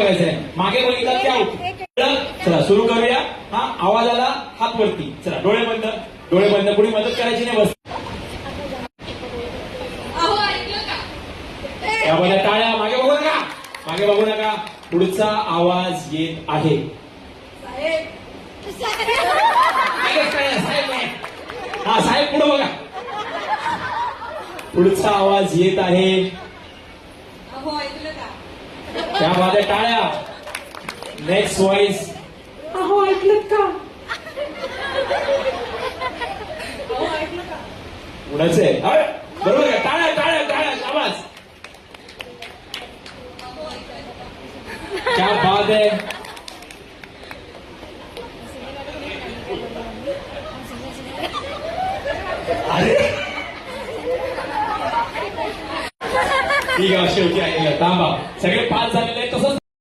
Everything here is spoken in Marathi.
बघायचं आहे. मागे बघितलं की आउट. चला सुरू करूया. हा आवाज आला हात वरती. चला डोळे बंद. डोळे बंद. कुणी मदत करायची नाही. बस त्यामध्ये टाळ्या. मागे बघू नका. मागे बघू नका. पुढचा आवाज येत आहे. हा साहेब पुढे बघा. पुढचा आवाज येत आहे. त्यामध्ये टाळ्या. Next voice. अहो ऐकलं का? पुढच आहे. बरोबर आहे. टाळ्या टाळ्या टाळ्या आवाज. क्या बात है.